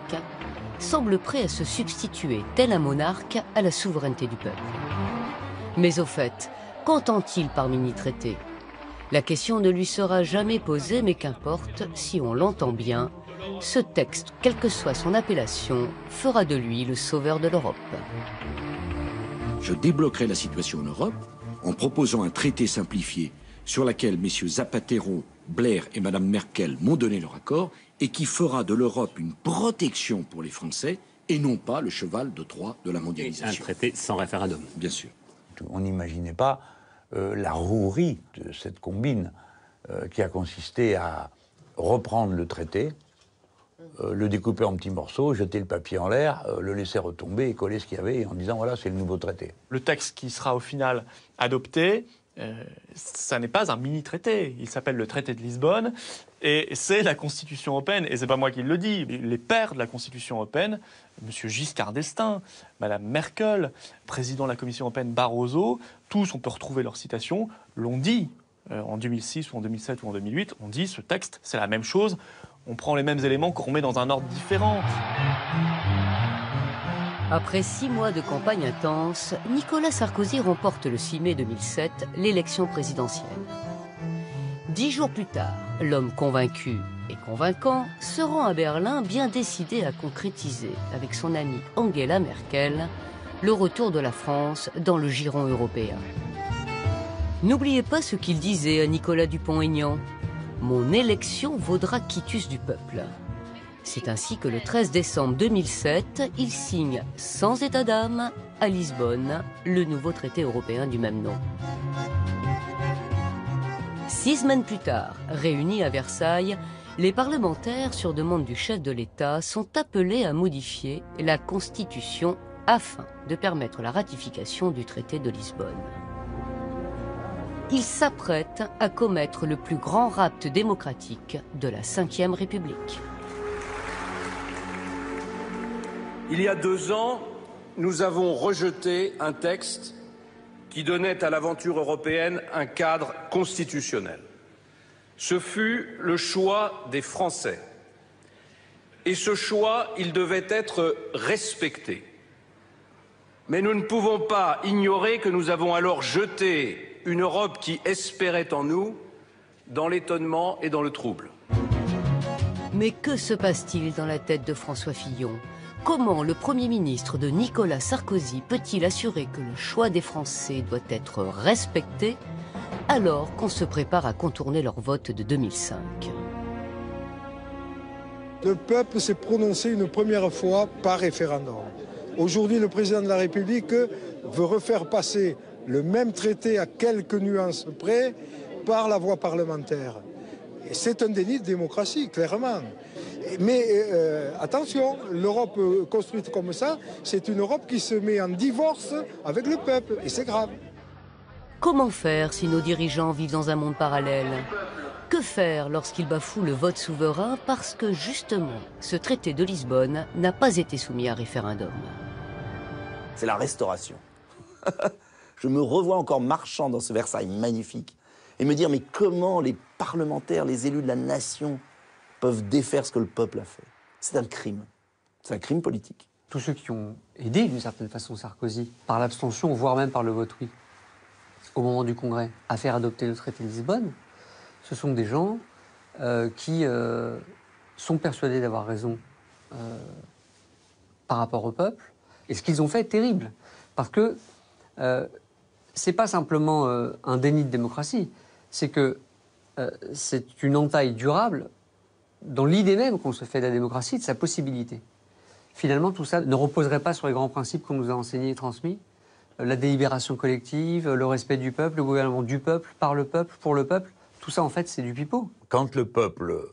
semble prêt à se substituer, tel un monarque, à la souveraineté du peuple. Mais au fait, qu'entend-il par mini-traité? La question ne lui sera jamais posée, mais qu'importe, si on l'entend bien, ce texte, quelle que soit son appellation, fera de lui le sauveur de l'Europe.
Je débloquerai la situation en Europe en proposant un traité simplifié sur lequel messieurs Zapatero, Blair et madame Merkel m'ont donné leur accord et qui fera de l'Europe une protection pour les Français et non pas le cheval de Troie de la mondialisation.
Un traité sans référendum.
Bien sûr.
On n'imaginait pas la rouerie de cette combine qui a consisté à reprendre le traité, le découper en petits morceaux, jeter le papier en l'air, le laisser retomber et coller ce qu'il y avait en disant voilà, c'est le nouveau traité.
Le texte qui sera au final adopté, ça n'est pas un mini-traité. Il s'appelle le traité de Lisbonne et c'est la Constitution européenne. Et c'est pas moi qui le dis. Les pères de la Constitution européenne, M. Giscard d'Estaing, Mme Merkel, président de la Commission européenne Barroso, tous, on peut retrouver leurs citations, l'ont dit en 2006 ou en 2007 ou en 2008. On dit ce texte, c'est la même chose. On prend les mêmes éléments qu'on remet dans un ordre différent.
Après 6 mois de campagne intense, Nicolas Sarkozy remporte le 6 mai 2007 l'élection présidentielle. 10 jours plus tard, l'homme convaincu et convaincant se rend à Berlin bien décidé à concrétiser avec son amie Angela Merkel le retour de la France dans le giron européen. N'oubliez pas ce qu'il disait à Nicolas Dupont-Aignan. « Mon élection vaudra quitus du peuple ». C'est ainsi que le 13 décembre 2007, il signe sans état d'âme à Lisbonne le nouveau traité européen du même nom. 6 semaines plus tard, réunis à Versailles, les parlementaires, sur demande du chef de l'État, sont appelés à modifier la Constitution afin de permettre la ratification du traité de Lisbonne. Ils s'apprêtent à commettre le plus grand rapt démocratique de la Ve République.
Il y a 2 ans, nous avons rejeté un texte qui donnait à l'aventure européenne un cadre constitutionnel. Ce fut le choix des Français. Et ce choix, il devait être respecté. Mais nous ne pouvons pas ignorer que nous avons alors jeté une Europe qui espérait en nous dans l'étonnement et dans le trouble.
Mais que se passe-t-il dans la tête de François Fillon ? Comment le Premier ministre de Nicolas Sarkozy peut-il assurer que le choix des Français doit être respecté alors qu'on se prépare à contourner leur vote de 2005 ?
Le peuple s'est prononcé une première fois par référendum. Aujourd'hui, le président de la République veut refaire passer le même traité à quelques nuances près par la voie parlementaire. Et c'est un déni de démocratie, clairement. Mais attention, l'Europe construite comme ça, c'est une Europe qui se met en divorce avec le peuple, et c'est grave.
Comment faire si nos dirigeants vivent dans un monde parallèle ? Que faire lorsqu'ils bafouent le vote souverain parce que, justement, ce traité de Lisbonne n'a pas été soumis à référendum ?
C'est la restauration. Je me revois encore marchant dans ce Versailles magnifique et me dire, mais comment les parlementaires, les élus de la nation peuvent défaire ce que le peuple a fait ? C'est un crime. C'est un crime politique.
Tous ceux qui ont aidé d'une certaine façon Sarkozy, par l'abstention, voire même par le vote oui, au moment du Congrès, à faire adopter le traité de Lisbonne, ce sont des gens qui sont persuadés d'avoir raison par rapport au peuple. Et ce qu'ils ont fait est terrible. Parce que c'est pas simplement un déni de démocratie, c'est que c'est une entaille durable dans l'idée même qu'on se fait de la démocratie, de sa possibilité. Finalement, tout ça ne reposerait pas sur les grands principes qu'on nous a enseignés et transmis. La délibération collective, le respect du peuple, le gouvernement du peuple, par le peuple, pour le peuple. Tout ça, en fait, c'est du pipeau.
Quand le peuple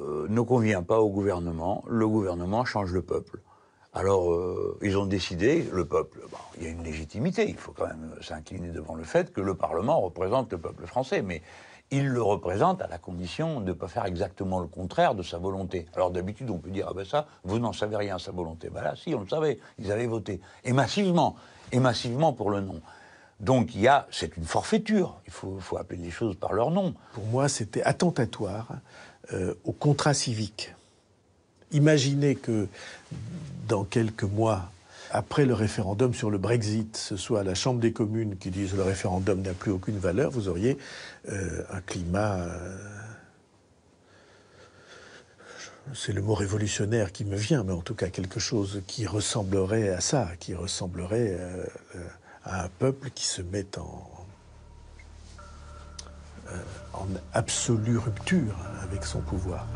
ne convient pas au gouvernement, le gouvernement change le peuple. Alors, ils ont décidé, le peuple, bon, il y a une légitimité, il faut quand même s'incliner devant le fait que le Parlement représente le peuple français, mais il le représente à la condition de ne pas faire exactement le contraire de sa volonté. Alors d'habitude, on peut dire, ah ben ça, vous n'en savez rien, sa volonté. Ben là, si, on le savait, ils avaient voté. Et massivement pour le non. Donc c'est une forfaiture, il faut appeler les choses par leur nom.
Pour moi, c'était attentatoire au contrat civique. Imaginez que dans quelques mois, après le référendum sur le Brexit, ce soit la Chambre des communes qui dise le référendum n'a plus aucune valeur, vous auriez un climat... c'est le mot révolutionnaire qui me vient, mais en tout cas quelque chose qui ressemblerait à ça, qui ressemblerait à un peuple qui se met en absolue rupture avec son pouvoir.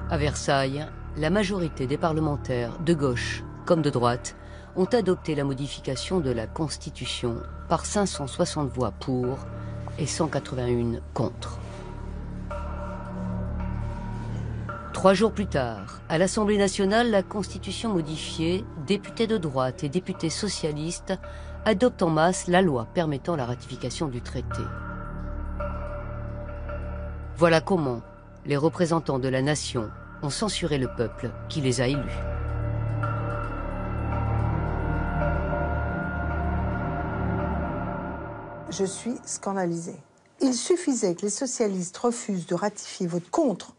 À Versailles, la majorité des parlementaires, de gauche comme de droite, ont adopté la modification de la Constitution par 560 voix pour et 181 contre. 3 jours plus tard, à l'Assemblée nationale, la Constitution modifiée, députés de droite et députés socialistes adoptent en masse la loi permettant la ratification du traité. Voilà comment les représentants de la nation ont censuré le peuple qui les a élus.
Je suis scandalisée. Il suffisait que les socialistes refusent de ratifier, votent contre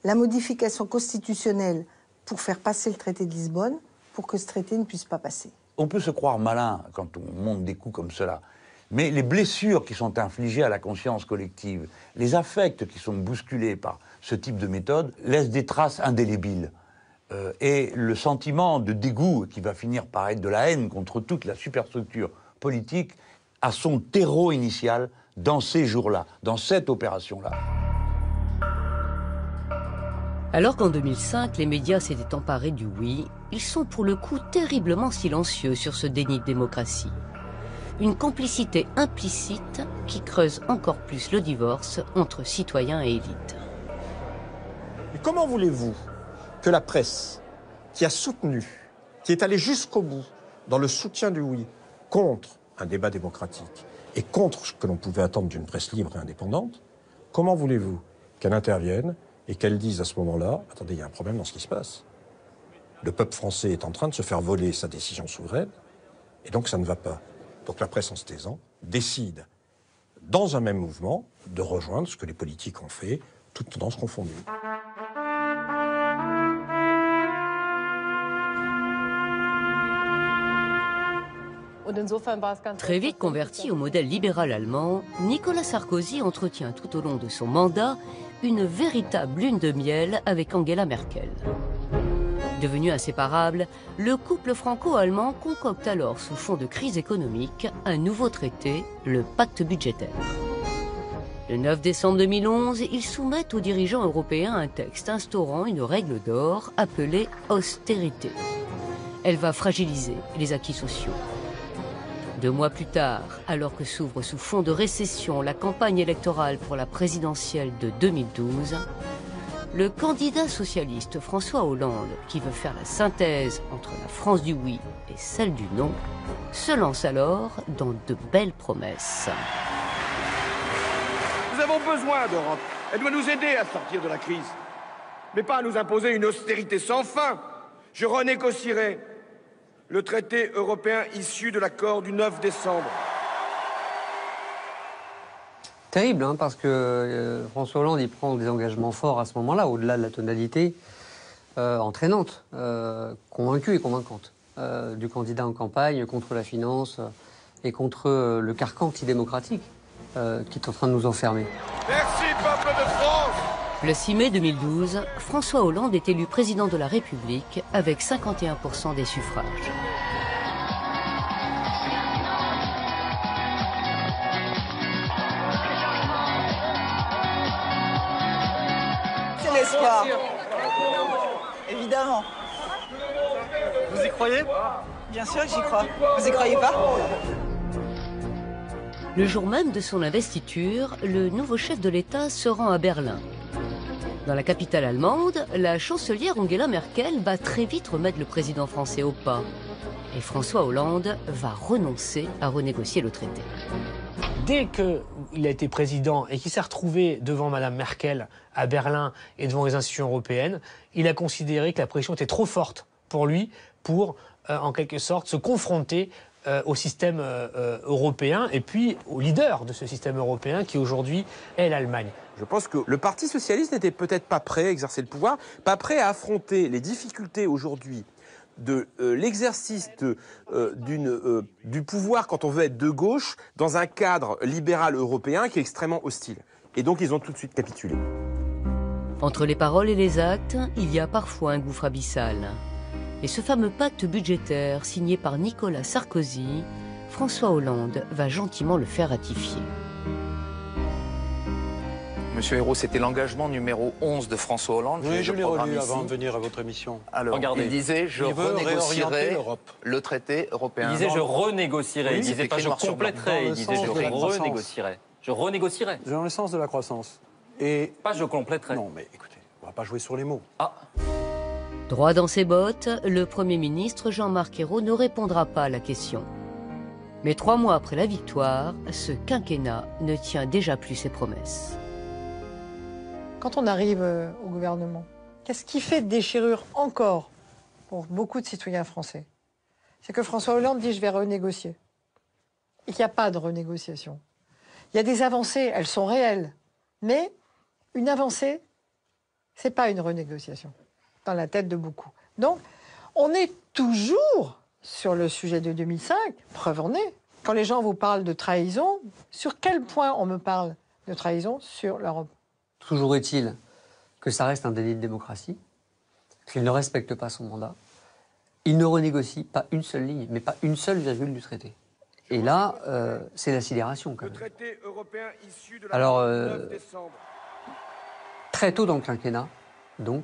la modification constitutionnelle pour faire passer le traité de Lisbonne, pour que ce traité ne puisse pas passer.
On peut se croire malin quand on monte des coups comme cela. Mais les blessures qui sont infligées à la conscience collective, les affects qui sont bousculés par ce type de méthode, laissent des traces indélébiles. Et le sentiment de dégoût qui va finir par être de la haine contre toute la superstructure politique a son terreau initial dans ces jours-là, dans cette opération-là.
Alors qu'en 2005, les médias s'étaient emparés du oui, ils sont pour le coup terriblement silencieux sur ce déni de démocratie. Une complicité implicite qui creuse encore plus le divorce entre citoyens et élites.
Mais comment voulez-vous que la presse, qui a soutenu, qui est allée jusqu'au bout dans le soutien du oui contre un débat démocratique et contre ce que l'on pouvait attendre d'une presse libre et indépendante, comment voulez-vous qu'elle intervienne et qu'elle dise à ce moment-là, attendez, il y a un problème dans ce qui se passe. Le peuple français est en train de se faire voler sa décision souveraine, et donc ça ne va pas. Donc la presse, en se taisant, décide, dans un même mouvement, de rejoindre ce que les politiques ont fait, toutes tendances confondues.
Très vite converti au modèle libéral allemand, Nicolas Sarkozy entretient tout au long de son mandat une véritable lune de miel avec Angela Merkel. Devenu inséparable, le couple franco-allemand concocte alors sous fond de crise économique un nouveau traité, le pacte budgétaire. Le 9 décembre 2011, ils soumettent aux dirigeants européens un texte instaurant une règle d'or appelée austérité. Elle va fragiliser les acquis sociaux. 2 mois plus tard, alors que s'ouvre sous fond de récession la campagne électorale pour la présidentielle de 2012, le candidat socialiste François Hollande, qui veut faire la synthèse entre la France du oui et celle du non, se lance alors dans de belles promesses.
Nous avons besoin d'Europe. Elle doit nous aider à sortir de la crise. Mais pas à nous imposer une austérité sans fin. Je renégocierai le traité européen issu de l'accord du 9 décembre.
Terrible, hein, parce que François Hollande, il prend des engagements forts à ce moment-là, au-delà de la tonalité entraînante, convaincue et convaincante, du candidat en campagne contre la finance et contre le carcan antidémocratique qui est en train de nous enfermer.
Merci, peuple de France!
Le 6 mai 2012, François Hollande est élu président de la République avec 51% des suffrages.
C'est l'espoir. Évidemment.
Vous y croyez?
Bien sûr que j'y crois. Vous y croyez pas?
Le jour même de son investiture, le nouveau chef de l'État se rend à Berlin. Dans la capitale allemande, la chancelière Angela Merkel va très vite remettre le président français au pas. Et François Hollande va renoncer à renégocier le traité.
Dès qu'il a été président et qu'il s'est retrouvé devant Mme Merkel à Berlin et devant les institutions européennes, il a considéré que la pression était trop forte pour lui pour, en quelque sorte, se confronter au système européen et puis au leader de ce système européen qui aujourd'hui est l'Allemagne.
Je pense que le Parti socialiste n'était peut-être pas prêt à exercer le pouvoir, pas prêt à affronter les difficultés aujourd'hui de l'exercice du pouvoir quand on veut être de gauche dans un cadre libéral européen qui est extrêmement hostile. Et donc ils ont tout de suite capitulé.
Entre les paroles et les actes, il y a parfois un gouffre abyssal. Et ce fameux pacte budgétaire signé par Nicolas Sarkozy, François Hollande va gentiment le faire ratifier.
Monsieur Hérault, c'était l'engagement numéro 11 de François Hollande.
Oui, je l'ai relu avant de venir à votre émission.
Alors,
regardez,
il disait je renégocierai le traité européen.
Il disait je renégocierai,
oui,
il disait pas je compléterai, il disait je renégocierai. Je renégocierai.
Dans le sens de la croissance. Et
pas je compléterai.
Non, mais écoutez, on va pas jouer sur les mots.
Ah.
Droit dans ses bottes, le Premier ministre Jean-Marc Ayrault ne répondra pas à la question. Mais 3 mois après la victoire, ce quinquennat ne tient déjà plus ses promesses.
Quand on arrive au gouvernement, qu'est-ce qui fait déchirure encore pour beaucoup de citoyens français? C'est que François Hollande dit « je vais renégocier » et qu'il n'y a pas de renégociation. Il y a des avancées, elles sont réelles, mais une avancée, c'est pas une renégociation dans la tête de beaucoup. Donc, on est toujours sur le sujet de 2005, preuve en est. Quand les gens vous parlent de trahison, sur quel point on me parle de trahison? Sur l'Europe.
Toujours est-il que ça reste un délit de démocratie, qu'il ne respecte pas son mandat. Il ne renégocie pas une seule ligne, mais pas une seule virgule du traité. Et là, c'est la sidération quand même. Alors, très tôt dans le quinquennat, donc,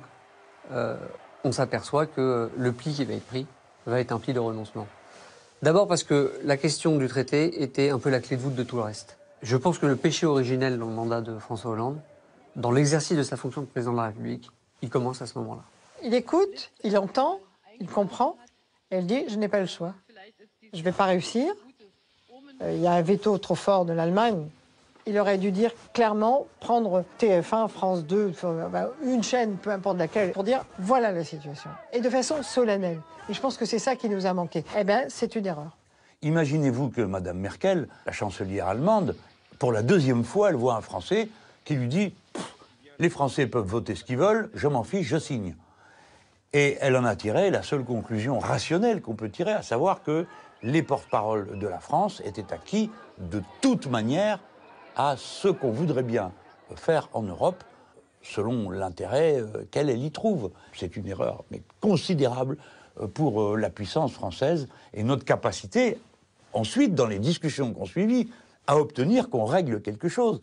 on s'aperçoit que le pli qui va être pris va être un pli de renoncement. D'abord parce que la question du traité était un peu la clé de voûte de tout le reste. Je pense que le péché originel dans le mandat de François Hollande, dans l'exercice de sa fonction de président de la République, il commence à ce moment-là.
Il écoute, il entend, il comprend, et il dit « je n'ai pas le choix, je ne vais pas réussir ». Il y a un veto trop fort de l'Allemagne. Il aurait dû dire clairement, prendre TF1, France 2, une chaîne, peu importe laquelle, pour dire « voilà la situation ». Et de façon solennelle. Et je pense que c'est ça qui nous a manqué. Eh bien, c'est une erreur.
Imaginez-vous que Mme Merkel, la chancelière allemande, pour la deuxième fois, elle voit un Français qui lui dit « les Français peuvent voter ce qu'ils veulent, je m'en fiche, je signe ». Et elle en a tiré la seule conclusion rationnelle qu'on peut tirer, à savoir que les porte-paroles de la France étaient acquis de toute manière à ce qu'on voudrait bien faire en Europe, selon l'intérêt qu'elle y trouve. C'est une erreur, mais considérable pour la puissance française et notre capacité, ensuite, dans les discussions qu'on suivit, à obtenir qu'on règle quelque chose.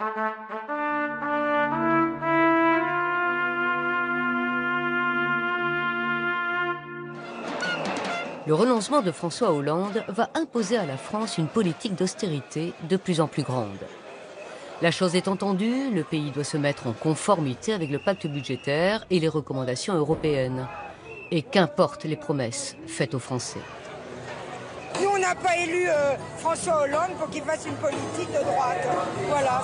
Le renoncement de François Hollande va imposer à la France une politique d'austérité de plus en plus grande. La chose est entendue, le pays doit se mettre en conformité avec le pacte budgétaire et les recommandations européennes. Et qu'importent les promesses faites aux Français.
Nous, on n'a pas élu François Hollande pour qu'il fasse une politique de droite. Voilà.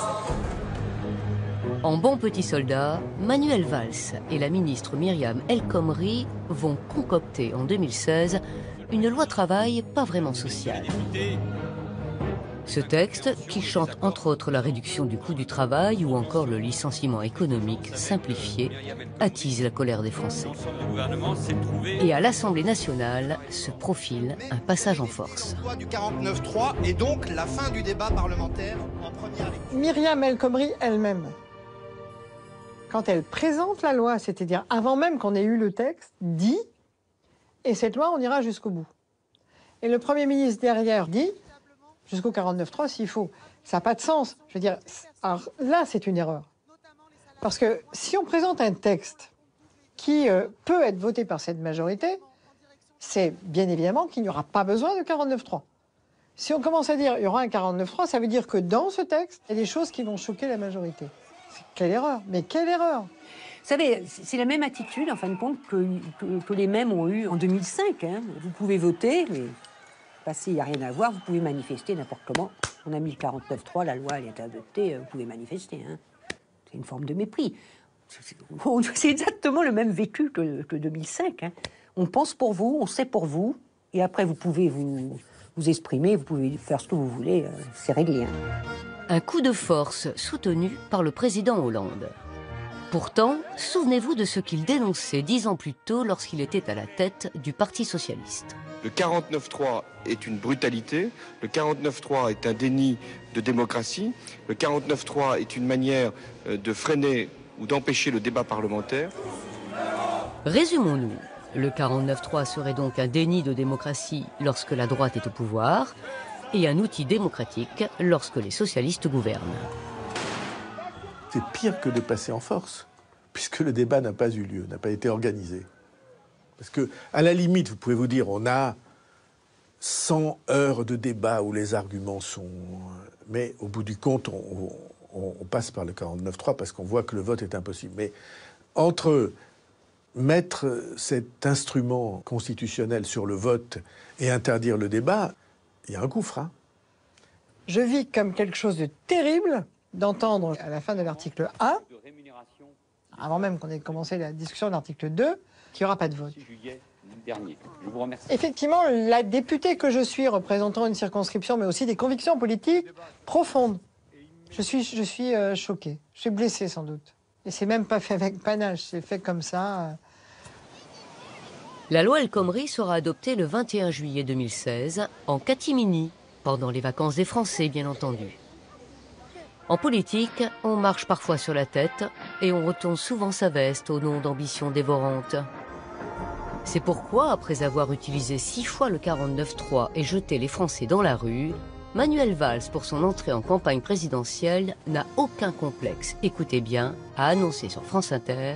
En bon petit soldat, Manuel Valls et la ministre Myriam El Khomri vont concocter en 2016 une loi travail pas vraiment sociale. Ce texte, qui chante entre autres la réduction du coût du travail ou encore le licenciement économique simplifié, attise la colère des Français. Et à l'Assemblée nationale se profile un passage en force.
La loi du 49.3 et donc la fin du débat parlementaire en première lecture.
Myriam El Khomri elle-même, quand elle présente la loi, c'est-à-dire avant même qu'on ait eu le texte, dit « et cette loi, on ira jusqu'au bout ». Et le Premier ministre derrière dit « jusqu'au 49.3 s'il faut ». Ça n'a pas de sens. Je veux dire, alors là, c'est une erreur. Parce que si on présente un texte qui peut être voté par cette majorité, c'est bien évidemment qu'il n'y aura pas besoin de 49.3. Si on commence à dire qu'il y aura un 49.3, ça veut dire que dans ce texte, il y a des choses qui vont choquer la majorité. Quelle erreur! Mais quelle erreur!
Vous savez, c'est la même attitude, en fin de compte, que les mêmes ont eu en 2005. Hein. Vous pouvez voter, mais passé, il n'y a rien à voir. Vous pouvez manifester n'importe comment. On a mis le 49.3, la loi, elle est adoptée, vous pouvez manifester. Hein. C'est une forme de mépris. C'est exactement le même vécu que 2005. Hein. On pense pour vous, on sait pour vous, et après, vous pouvez vous exprimer, vous pouvez faire ce que vous voulez, c'est réglé. Hein.
Un coup de force soutenu par le président Hollande. Pourtant, souvenez-vous de ce qu'il dénonçait 10 ans plus tôt lorsqu'il était à la tête du Parti socialiste.
Le 49.3 est une brutalité, le 49.3 est un déni de démocratie, le 49.3 est une manière de freiner ou d'empêcher le débat parlementaire.
Résumons-nous. Le 49.3 serait donc un déni de démocratie lorsque la droite est au pouvoir, et un outil démocratique lorsque les socialistes gouvernent.
C'est pire que de passer en force, puisque le débat n'a pas eu lieu, n'a pas été organisé. Parce que, à la limite, vous pouvez vous dire, on a 100 heures de débat où les arguments sont... Mais au bout du compte, on passe par le 49.3 parce qu'on voit que le vote est impossible. Mais entre mettre cet instrument constitutionnel sur le vote et interdire le débat, il y a un gouffre. Hein.
Je vis comme quelque chose de terrible d'entendre à la fin de l'article 1, avant même qu'on ait commencé la discussion de l'article 2, qu'il n'y aura pas de vote. Effectivement, la députée que je suis, représentant une circonscription, mais aussi des convictions politiques profondes, je suis choquée. Je suis blessée sans doute. Et c'est même pas fait avec panache, c'est fait comme ça.
La loi El Khomri sera adoptée le 21 juillet 2016, en catimini, pendant les vacances des Français, bien entendu. En politique, on marche parfois sur la tête et on retourne souvent sa veste au nom d'ambitions dévorantes. C'est pourquoi, après avoir utilisé 6 fois le 49.3 et jeté les Français dans la rue, Manuel Valls, pour son entrée en campagne présidentielle, n'a aucun complexe, écoutez bien, à annoncer sur France Inter: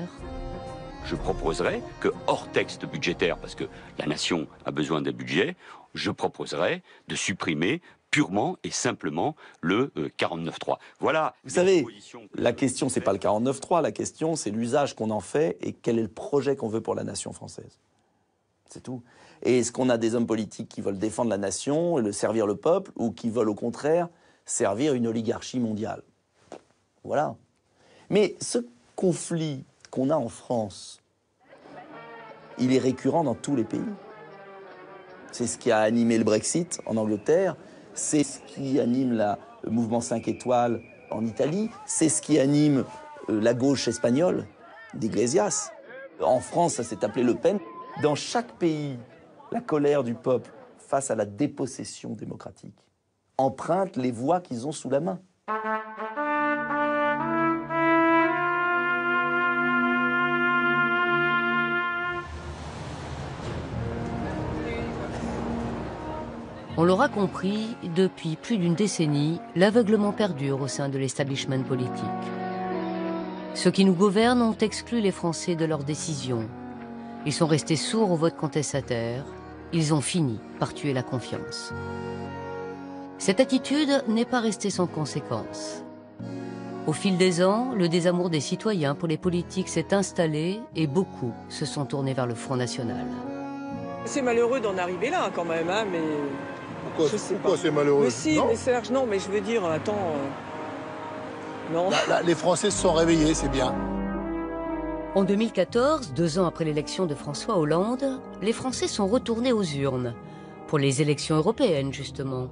je proposerais que, hors texte budgétaire, parce que la nation a besoin d'un budget, je proposerais de supprimer purement et simplement le 49.3. Voilà.
Vous savez, la question, c'est pas le 49.3, la question, c'est l'usage qu'on en fait et quel est le projet qu'on veut pour la nation française. C'est tout. Et est-ce qu'on a des hommes politiques qui veulent défendre la nation et servir le peuple, ou qui veulent au contraire servir une oligarchie mondiale? Voilà. Mais ce conflit qu'on a en France, il est récurrent dans tous les pays. C'est ce qui a animé le Brexit en Angleterre, c'est ce qui anime le mouvement 5 étoiles en Italie, c'est ce qui anime la gauche espagnole d'Iglesias. En France, ça s'est appelé Le Pen. Dans chaque pays, la colère du peuple face à la dépossession démocratique emprunte les voies qu'ils ont sous la main.
On l'aura compris, depuis plus d'une décennie, l'aveuglement perdure au sein de l'establishment politique. Ceux qui nous gouvernent ont exclu les Français de leurs décisions. Ils sont restés sourds au vote contestataire. Ils ont fini par tuer la confiance. Cette attitude n'est pas restée sans conséquences. Au fil des ans, le désamour des citoyens pour les politiques s'est installé et beaucoup se sont tournés vers le Front National.
C'est malheureux d'en arriver là quand même, hein, mais...
Pourquoi c'est malheureux?
Mais si, mais Serge, non, mais je veux dire, attends... non.
Là, les Français se sont réveillés, c'est bien.
En 2014, 2 ans après l'élection de François Hollande, les Français sont retournés aux urnes, pour les élections européennes justement.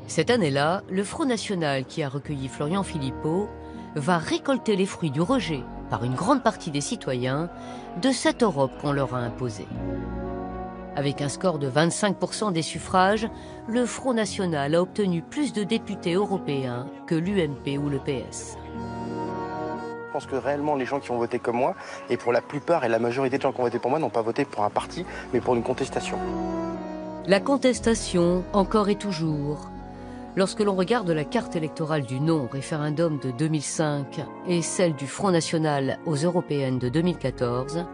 Cette année-là, le Front National, qui a recueilli Florian Philippot, va récolter les fruits du rejet, par une grande partie des citoyens, de cette Europe qu'on leur a imposée. Avec un score de 25% des suffrages, le Front National a obtenu plus de députés européens que l'UMP ou le PS.
Je pense que réellement les gens qui ont voté comme moi, et pour la plupart et la majorité des gens qui ont voté pour moi, n'ont pas voté pour un parti, mais pour une contestation.
La contestation, encore et toujours. Lorsque l'on regarde la carte électorale du non au référendum de 2005 et celle du Front National aux européennes de 2014,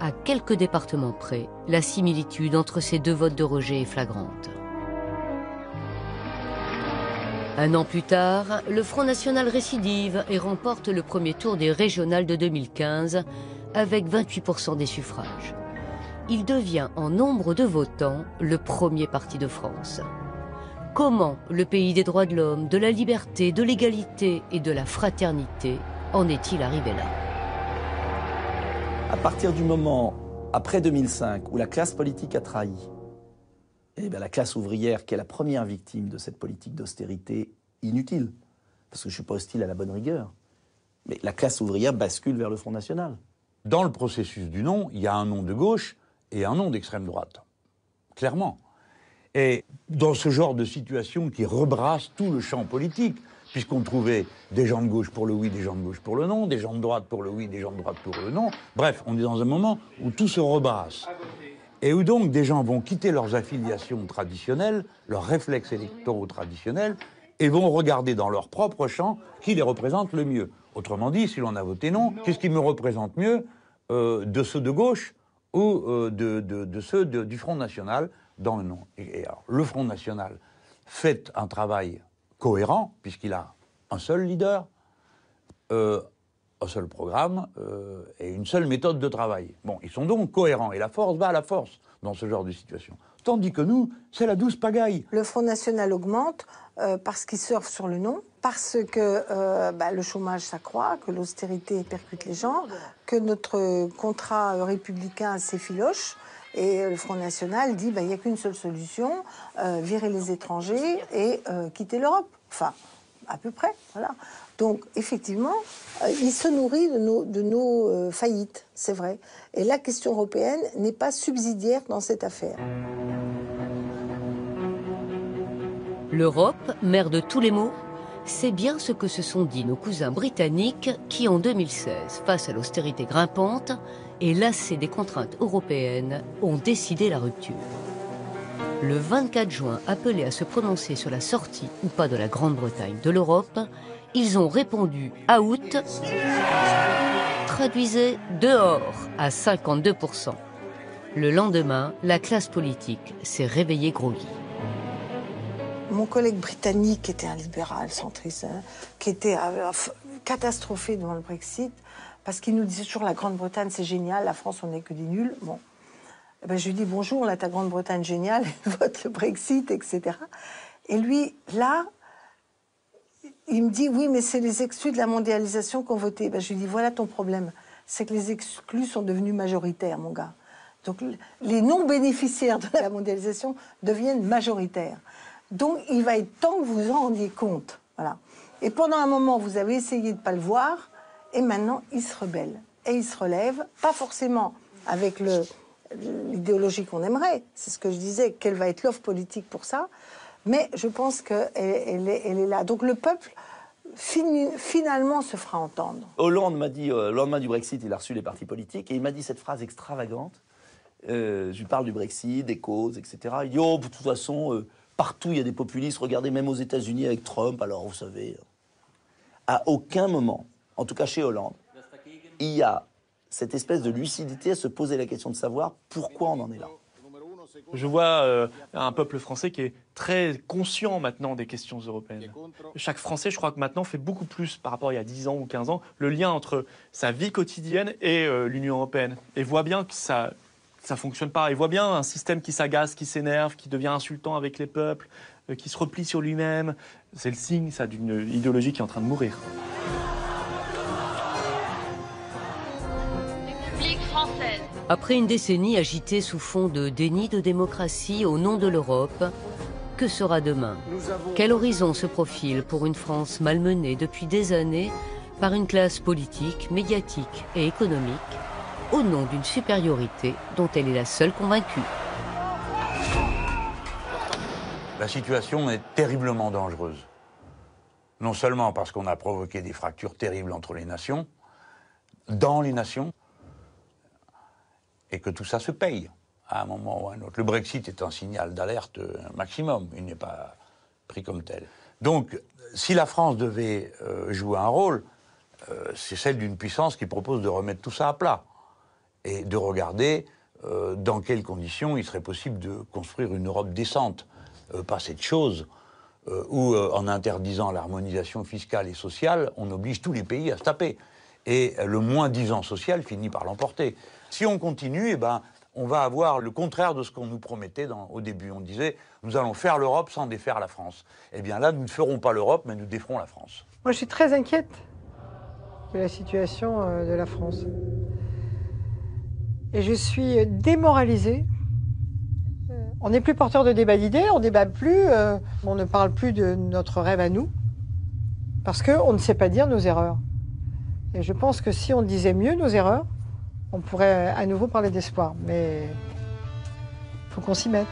à quelques départements près, la similitude entre ces deux votes de rejet est flagrante. Un an plus tard, le Front National récidive et remporte le premier tour des régionales de 2015 avec 28% des suffrages. Il devient en nombre de votants le premier parti de France. Comment le pays des droits de l'homme, de la liberté, de l'égalité et de la fraternité en est-il arrivé là?
À partir du moment, après 2005, où la classe politique a trahi, eh bien, la classe ouvrière, qui est la première victime de cette politique d'austérité inutile, parce que je ne suis pas hostile à la bonne rigueur, mais la classe ouvrière bascule vers le Front National.
Dans le processus du non, il y a un non de gauche et un non d'extrême droite, clairement. Et dans ce genre de situation qui rebrasse tout le champ politique, puisqu'on trouvait des gens de gauche pour le oui, des gens de gauche pour le non, des gens de droite pour le oui, des gens de droite pour le non. Bref, on est dans un moment où tout se rebrasse. Et où donc des gens vont quitter leurs affiliations traditionnelles, leurs réflexes électoraux traditionnels, et vont regarder dans leur propre champ qui les représente le mieux. Autrement dit, si l'on a voté non, qu'est-ce qui me représente mieux de ceux de gauche ou de ceux du Front National dans le non? Et alors, le Front National fait un travail cohérent, puisqu'il a un seul leader, un seul programme et une seule méthode de travail. Bon, ils sont donc cohérents, et la force va à la force dans ce genre de situation. Tandis que nous, c'est la douce pagaille.
Le Front National augmente parce qu'il surfe sur le non, parce que le chômage s'accroît, que l'austérité percute les gens, que notre contrat républicain s'effiloche. Et le Front National dit il n'y a qu'une seule solution, virer les étrangers et quitter l'Europe. Enfin, à peu près, voilà. Donc, effectivement, il se nourrit de nos faillites, c'est vrai. Et la question européenne n'est pas subsidiaire dans cette affaire.
L'Europe, mère de tous les maux, c'est bien ce que se sont dit nos cousins britanniques qui, en 2016, face à l'austérité grimpante et lassés des contraintes européennes, ont décidé la rupture. Le 24 juin, appelés à se prononcer sur la sortie ou pas de la Grande-Bretagne de l'Europe, ils ont répondu « out », traduisait dehors à 52%. Le lendemain, la classe politique s'est réveillée groggy.
Mon collègue britannique, qui était un libéral centriste, qui était catastrophé devant le Brexit, parce qu'il nous disait toujours la Grande-Bretagne c'est génial, la France on n'est que des nuls. Bon, eh ben, je lui dis bonjour, là ta Grande-Bretagne géniale, elle vote le Brexit, etc. Et lui, là, il me dit oui, mais c'est les exclus de la mondialisation qui ont voté. Ben, je lui dis voilà ton problème, c'est que les exclus sont devenus majoritaires, mon gars. Donc les non-bénéficiaires de la mondialisation deviennent majoritaires. Donc il va être temps que vous vous en rendiez compte. Voilà. Et pendant un moment, vous avez essayé de ne pas le voir, et maintenant, il se rebelle. Et il se relève, pas forcément avec l'idéologie qu'on aimerait, c'est ce que je disais, quelle va être l'offre politique pour ça, mais je pense qu'elle est là. Donc le peuple, finalement, se fera entendre.
Hollande m'a dit, le lendemain du Brexit, il a reçu les partis politiques, et il m'a dit cette phrase extravagante. Je lui parle du Brexit, des causes, etc. Il dit, oh, de toute façon, partout il y a des populistes, regardez même aux États-Unis avec Trump, alors vous savez. À aucun moment, en tout cas chez Hollande, il y a cette espèce de lucidité à se poser la question de savoir pourquoi on en est là.
Je vois un peuple français qui est très conscient maintenant des questions européennes. Chaque Français, je crois que maintenant, fait beaucoup plus par rapport à il y a 10 ans ou 15 ans, le lien entre sa vie quotidienne et l'Union européenne. Et voit bien que ça fonctionne pas. Il voit bien un système qui s'agace, qui s'énerve, qui devient insultant avec les peuples, qui se replie sur lui-même. C'est le signe, ça, d'une idéologie qui est en train de mourir.
Après une décennie agitée sous fond de déni de démocratie au nom de l'Europe, que sera demain? Quel horizon se profile pour une France malmenée depuis des années par une classe politique, médiatique et économique au nom d'une supériorité dont elle est la seule convaincue?
La situation est terriblement dangereuse. Non seulement parce qu'on a provoqué des fractures terribles entre les nations, dans les nations, et que tout ça se paye à un moment ou à un autre. Le Brexit est un signal d'alerte maximum, il n'est pas pris comme tel. Donc, si la France devait jouer un rôle, c'est celle d'une puissance qui propose de remettre tout ça à plat et de regarder dans quelles conditions il serait possible de construire une Europe décente. Pas cette chose où, en interdisant l'harmonisation fiscale et sociale, on oblige tous les pays à se taper. Et le moins-disant social finit par l'emporter. Si on continue, eh ben, on va avoir le contraire de ce qu'on nous promettait au début. On disait, nous allons faire l'Europe sans défaire la France. Eh bien là, nous ne ferons pas l'Europe, mais nous déferons la France.
Moi, je suis très inquiète de la situation de la France. Et je suis démoralisée. On n'est plus porteur de débat d'idées, on ne débat plus, on ne parle plus de notre rêve à nous, parce qu'on ne sait pas dire nos erreurs. Et je pense que si on disait mieux nos erreurs, on pourrait à nouveau parler d'espoir. Mais il faut qu'on s'y mette.